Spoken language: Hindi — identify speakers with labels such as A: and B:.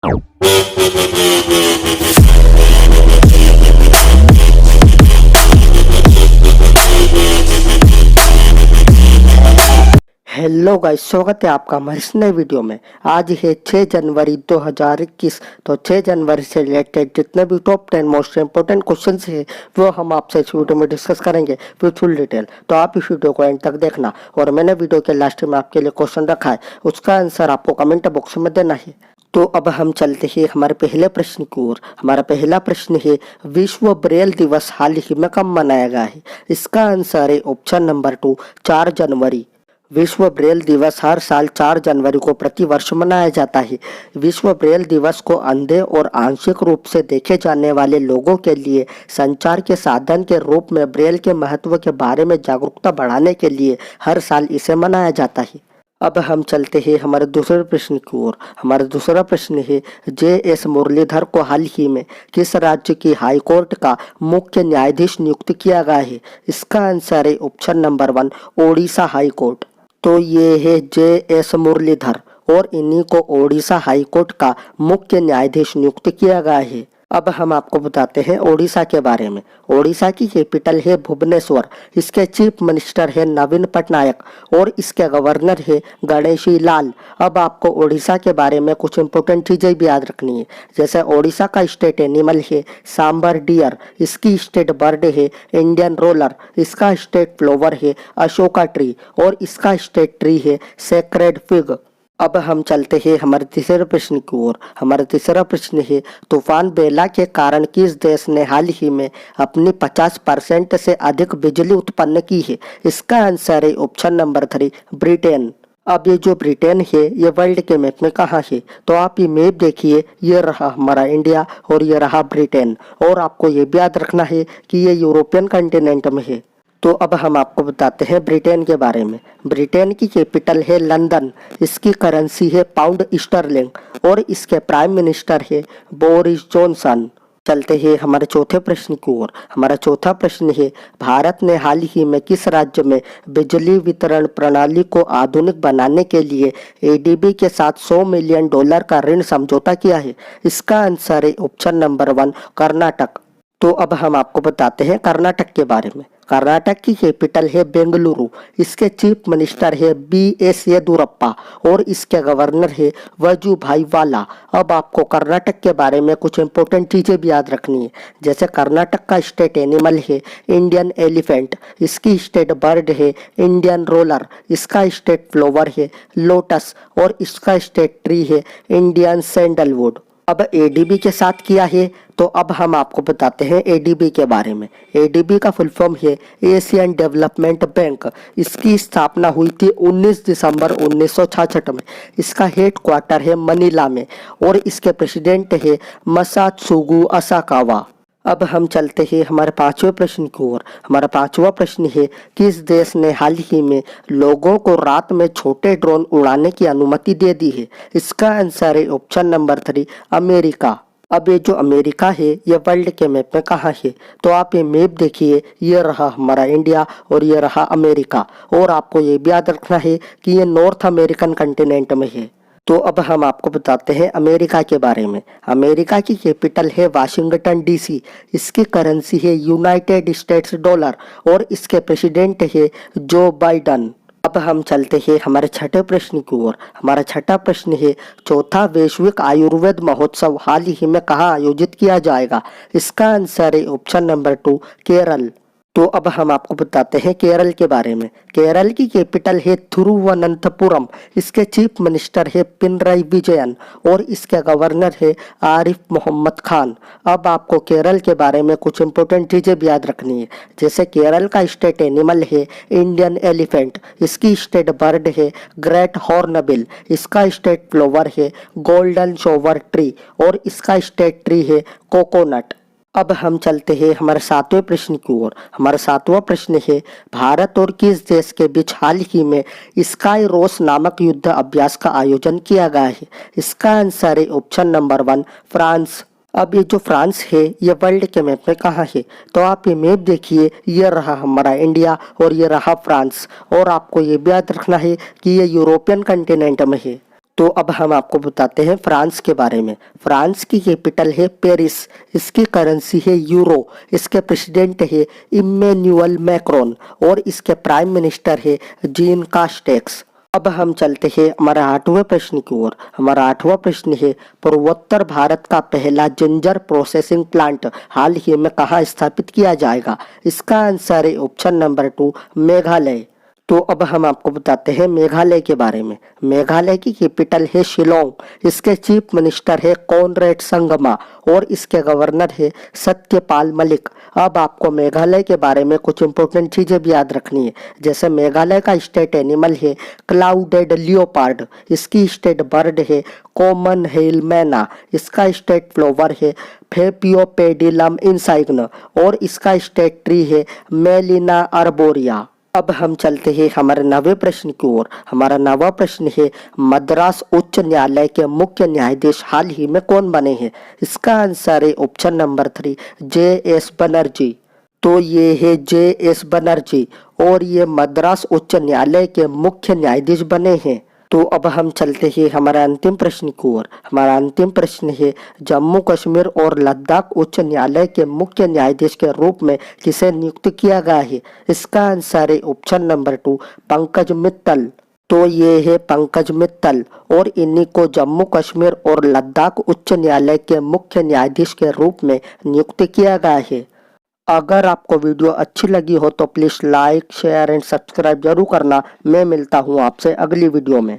A: हेलो गाइस, स्वागत है आपका हमारे इस नए वीडियो में। आज है 6 जनवरी 2021। तो 6 जनवरी से रिलेटेड जितने भी टॉप 10 मोस्ट इंपोर्टेंट क्वेश्चन है वो हम आपसे इस वीडियो में डिस्कस करेंगे विद फुल डिटेल। तो आप इस वीडियो को एंड तक देखना और मैंने वीडियो के लास्ट में आपके लिए क्वेश्चन रखा है, उसका आंसर आपको कमेंट बॉक्स में देना है। तो अब हम चलते हैं हमारे पहले प्रश्न की ओर। हमारा पहला प्रश्न है, विश्व ब्रेल दिवस हाल ही में कब मनाया गया है? इसका आंसर है ऑप्शन नंबर 2, 4 जनवरी। विश्व ब्रेल दिवस हर साल 4 जनवरी को प्रतिवर्ष मनाया जाता है। विश्व ब्रेल दिवस को अंधे और आंशिक रूप से देखे जाने वाले लोगों के लिए संचार के साधन के रूप में ब्रेल के महत्व के बारे में जागरूकता बढ़ाने के लिए हर साल इसे मनाया जाता है। अब हम चलते हैं हमारे दूसरे प्रश्न की ओर। हमारा दूसरा प्रश्न है, JS मुरलीधर को हाल ही में किस राज्य की हाई कोर्ट का मुख्य न्यायाधीश नियुक्त किया गया है? इसका आंसर है option number 1, Odisha high court. तो ये है JS मुरलीधर और इन्हीं को ओडिशा हाई कोर्ट का मुख्य न्यायाधीश नियुक्त किया गया है। अब हम आपको बताते हैं ओडिशा के बारे में। ओडिशा की कैपिटल है भुवनेश्वर। इसके चीफ मिनिस्टर है नवीन पटनायक और इसके गवर्नर है गणेशी लाल। अब आपको ओडिशा के बारे में कुछ इंपॉर्टेंट चीजें भी याद रखनी है, जैसे ओडिशा का स्टेट एनिमल है सांबर डियर, इसकी स्टेट बर्ड है इंडियन रोलर, इसका स्टेट फ्लावर है अशोका ट्री और इसका स्टेट ट्री है सेक्रेड फिग। अब हम चलते हैं हमारे तीसरे प्रश्न की ओर। हमारा तीसरा प्रश्न है, तूफान बेला के कारण किस देश ने हाल ही में अपनी 50% से अधिक बिजली उत्पन्न की है? इसका आंसर है ऑप्शन नंबर 3, ब्रिटेन। अब ये जो ब्रिटेन है ये वर्ल्ड के मैप में कहाँ है? तो आप ये मैप देखिए, ये रहा हमारा इंडिया और ये रहा ब्रिटेन। और आपको ये भी याद रखना है कि ये यूरोपियन कंटिनेंट में है। तो अब हम आपको बताते हैं ब्रिटेन के बारे में। ब्रिटेन की कैपिटल है लंदन, इसकी करेंसी है पाउंड स्टर्लिंग और इसके प्राइम मिनिस्टर है बोरिस जॉनसन। चलते हैं हमारे चौथे प्रश्न की ओर। हमारा चौथा प्रश्न है, भारत ने हाल ही में किस राज्य में बिजली वितरण प्रणाली को आधुनिक बनाने के लिए ADB के साथ $100 मिलियन का ऋण समझौता किया है? इसका आंसर है ऑप्शन नंबर 1, कर्नाटक। तो अब हम आपको बताते हैं कर्नाटक के बारे में। कर्नाटक की कैपिटल है बेंगलुरु, इसके चीफ मिनिस्टर है BS येदुरप्पा और इसके गवर्नर है वजुभाई वाला। अब आपको कर्नाटक के बारे में कुछ इंपॉर्टेंट चीजें भी याद रखनी है, जैसे कर्नाटक का स्टेट एनिमल है इंडियन एलिफेंट, इसकी स्टेट बर्ड है इंडियन रोलर, इसका स्टेट फ्लावर है लोटस और इसका स्टेट ट्री है इंडियन सैंडलवुड। अब ADB के साथ किया है, तो अब हम आपको बताते हैं ADB के बारे में। ADB का फुल फॉर्म है एशियन डेवलपमेंट बैंक। इसकी स्थापना हुई थी 19 दिसंबर 1966 में। इसका हेड क्वार्टर है मनीला में और इसके प्रेसिडेंट है मसात्सुगु असाकावा। अब हम चलते हैं हमारे पांचवें प्रश्न की ओर। हमारा पांचवा प्रश्न है, किस देश ने हाल ही में लोगों को रात में छोटे ड्रोन उड़ाने की अनुमति दे दी है? इसका आंसर है ऑप्शन नंबर 3, अमेरिका। अब ये जो अमेरिका है ये वर्ल्ड के मैप में कहाँ है? तो आप ये मैप देखिए, ये रहा हमारा इंडिया और ये रहा अमेरिका। और आपको ये भी याद रखना है कि ये नॉर्थ अमेरिकन कंटिनेंट में है। तो अब हम आपको बताते हैं अमेरिका के बारे में। अमेरिका की कैपिटल है वाशिंगटन DC, इसकी करेंसी है यूनाइटेड स्टेट्स डॉलर और इसके प्रेसिडेंट है जो बाइडन। अब हम चलते हैं हमारे छठे प्रश्न की ओर। हमारा छठा प्रश्न है, चौथा वैश्विक आयुर्वेद महोत्सव हाल ही में कहाँ आयोजित किया जाएगा? इसका आंसर है ऑप्शन नंबर 2, केरल। तो अब हम आपको बताते हैं केरल के बारे में। केरल की कैपिटल है थिरुवनंतपुरम, इसके चीफ मिनिस्टर है पिनराई विजयन और इसके गवर्नर है आरिफ मोहम्मद खान। अब आपको केरल के बारे में कुछ इंपॉर्टेंट चीजें भी याद रखनी है, जैसे केरल का स्टेट एनिमल है इंडियन एलिफेंट, इसकी स्टेट बर्ड है ग्रेट हॉर्नबिल, इसका स्टेट फ्लावर है गोल्डन शोवर ट्री और इसका स्टेट ट्री है कोकोनट। अब हम चलते हैं हमारे सातवें प्रश्न की ओर। हमारा सातवां प्रश्न है, भारत और किस देश के बीच हाल ही में स्काई रोस नामक युद्ध अभ्यास का आयोजन किया गया है? इसका आंसर है ऑप्शन नंबर 1, फ्रांस। अब ये जो फ्रांस है ये वर्ल्ड के मैप में कहाँ है? तो आप ये मैप देखिए, ये रहा हमारा इंडिया और ये रहा फ्रांस। और आपको ये भी याद रखना है कि ये यूरोपियन कंटिनेंट में है। तो अब हम आपको बताते हैं फ्रांस के बारे में। फ्रांस की कैपिटल है पेरिस, इसकी करेंसी है यूरो, इसके प्रेसिडेंट है इम्मैनुअल मैक्रोन और इसके प्राइम मिनिस्टर है जीन कास्टेक्स। अब हम चलते हैं हमारा 8वें प्रश्न की ओर। हमारा 8वां प्रश्न है, पूर्वोत्तर भारत का पहला जिंजर प्रोसेसिंग प्लांट हाल ही में कहाँ स्थापित किया जाएगा? इसका आंसर है ऑप्शन नंबर 2, मेघालय। तो अब हम आपको बताते हैं मेघालय के बारे में। मेघालय की कैपिटल है शिलोंग, इसके चीफ मिनिस्टर है कॉनरेड संगमा और इसके गवर्नर है सत्यपाल मलिक। अब आपको मेघालय के बारे में कुछ इंपॉर्टेंट चीजें भी याद रखनी है, जैसे मेघालय का स्टेट एनिमल है क्लाउडेड लियोपार्ड, इसकी स्टेट बर्ड है कॉमन हेल मैना, इसका स्टेट फ्लावर है फेपियोपेडिलम इंसाइग्न और इसका स्टेट ट्री है मेलिना अर्बोरिया। अब हम चलते हैं हमारे 9वें प्रश्न की ओर। हमारा 9वां प्रश्न है, मद्रास उच्च न्यायालय के मुख्य न्यायाधीश हाल ही में कौन बने हैं? इसका आंसर है ऑप्शन नंबर 3, J.S. बनर्जी। तो ये है J.S. बनर्जी और ये मद्रास उच्च न्यायालय के मुख्य न्यायाधीश बने हैं। तो अब हम चलते हैं हमारा अंतिम प्रश्न की ओर। हमारा अंतिम प्रश्न है, जम्मू कश्मीर और लद्दाख उच्च न्यायालय के मुख्य न्यायाधीश के रूप में किसे नियुक्त किया गया है? इसका आंसर है ऑप्शन नंबर 2, पंकज मित्तल। तो ये है पंकज मित्तल और इन्हीं को जम्मू कश्मीर और लद्दाख उच्च न्यायालय के मुख्य न्यायाधीश के रूप में नियुक्त किया गया है। अगर आपको वीडियो अच्छी लगी हो तो please like, share and subscribe जरूर करना। मैं मिलता हूँ आपसे अगली वीडियो में।